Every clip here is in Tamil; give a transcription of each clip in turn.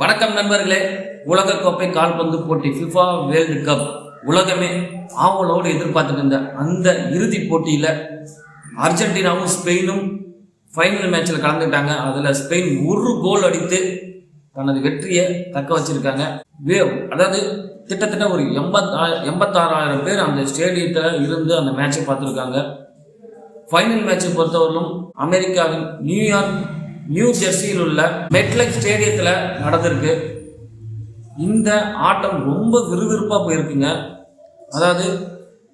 வணக்கம் நண்பர்களே. உலகக்கோப்பை கால்பந்து போட்டி ஃபிஃபா வேர்ல்டு கப் உலகமே ஆவலோடு எதிர்பார்த்துட்டு இருந்த அந்த இறுதி போட்டியில் அர்ஜென்டினாவும் ஸ்பெயினும் ஃபைனல் மேட்சில் கலந்துக்கிட்டாங்க. அதில் ஸ்பெயின் ஒரு கோல் அடித்து தனது வெற்றியை தக்க வச்சிருக்காங்க. அதாவது கிட்டத்தட்ட ஒரு 86,000 பேர் அந்த ஸ்டேடியத்தில் இருந்து அந்த மேட்சை பார்த்துருக்காங்க. ஃபைனல் மேட்சை பொறுத்தவரையிலும் அமெரிக்காவின் நியூ ஜெர்சியில் உள்ள மெட்லைஃப் ஸ்டேடியத்தில் நடந்திருக்கு. இந்த ஆட்டம் ரொம்ப விறுவிறுப்பாக போயிருக்குங்க. அதாவது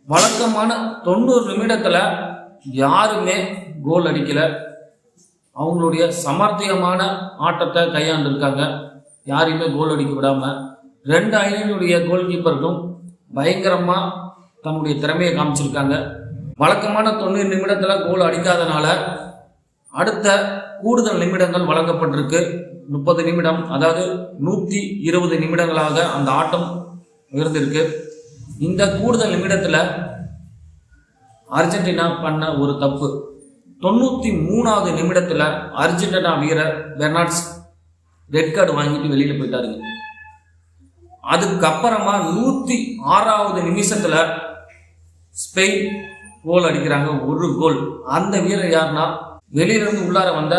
வழக்கமான 90 நிமிடத்தில் யாருமே கோல் அடிக்கலை. அவங்களுடைய சமர்த்தியமான ஆட்டத்தை கையாண்டிருக்காங்க. யாரையுமே கோல் அடிக்க விடாமல் 2 அணியினுடைய கோல் கீப்பர்களும் பயங்கரமாக தன்னுடைய திறமையை காமிச்சிருக்காங்க. வழக்கமான 90 நிமிடத்தில் கோல் அடிக்காதனால அடுத்த கூடுதல் நிமிடங்கள் வழங்கப்பட்டிருக்கு. 30 நிமிடம், அதாவது 120 நிமிடங்களாக அந்த ஆட்டம் உயர்ந்திருக்கு. இந்த கூடுதல் நிமிடத்தில் அர்ஜென்டினா பண்ண ஒரு தப்பு. 93வது நிமிடத்தில் அர்ஜென்டினா வீரர் பெர்னார்ட்ஸ் ரெட் கார்டு வாங்கிட்டு வெளியில் போயிட்டாருங்க. அதுக்கப்புறமா 106வது நிமிஷத்தில் ஸ்பெயின் கோல் அடிக்கிறாங்க, ஒரு கோல். அந்த வீரர் யாருன்னா வெளியிலிருந்து உள்ளார வந்த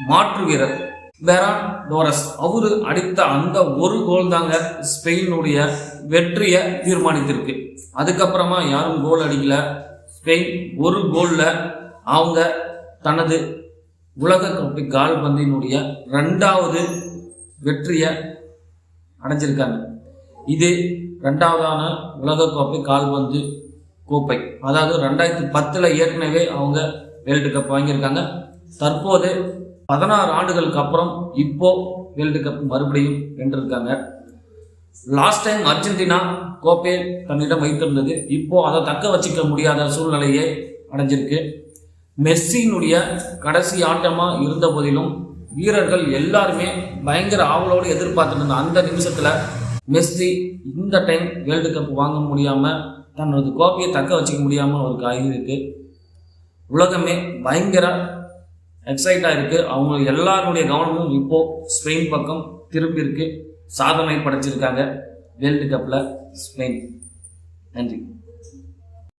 மாற்று வீரர் பெரான் டோரஸ். அவரு அடித்த அந்த ஒரு கோல் தாங்க ஸ்பெயினுடைய வெற்றியை தீர்மானித்திருக்கு. அதுக்கப்புறமா யாரும் கோல் அடிக்கல. ஸ்பெயின் ஒரு கோல்ல அவங்க தனது உலகக்கோப்பை கால்பந்தினுடைய 2வது வெற்றியை அடைஞ்சிருக்காங்க. இது 2வதான உலகக்கோப்பை கால்பந்து கோப்பை. அதாவது 2010 ஏற்கனவே அவங்க வேர்ல்டு கப் வாங்கியிருக்காங்க. தற்போது 16 ஆண்டுகளுக்கு அப்புறம் இப்போ வேர்ல்டு கப் மறுபடியும் வென்றிருக்காங்க. லாஸ்ட் டைம் அர்ஜென்டினா கோப்பையை தன்னிடம் வைத்திருந்தது. இப்போ அதை தக்க வச்சுக்க முடியாத சூழ்நிலையை அடைஞ்சிருக்கு. மெஸ்ஸியினுடைய கடைசி ஆட்டமாக இருந்த போதிலும் வீரர்கள் எல்லாருமே பயங்கர ஆவலோடு எதிர்பார்த்துருந்த அந்த நிமிஷத்தில் மெஸ்ஸி இந்த டைம் வேர்ல்டு கப் வாங்க முடியாமல் தனது கோப்பையை தக்க வச்சுக்க முடியாமல் ஒரு காரியம் இருக்குது. உலகமே பயங்கர எக்ஸைட்டாக இருக்குது. அவங்க எல்லாருடைய கவனமும் இப்போது ஸ்பெயின் பக்கம் திரும்பி இருக்கு. சாதனை படைச்சிருக்காங்க வேர்ல்டு கப்பில் ஸ்பெயின். நன்றி.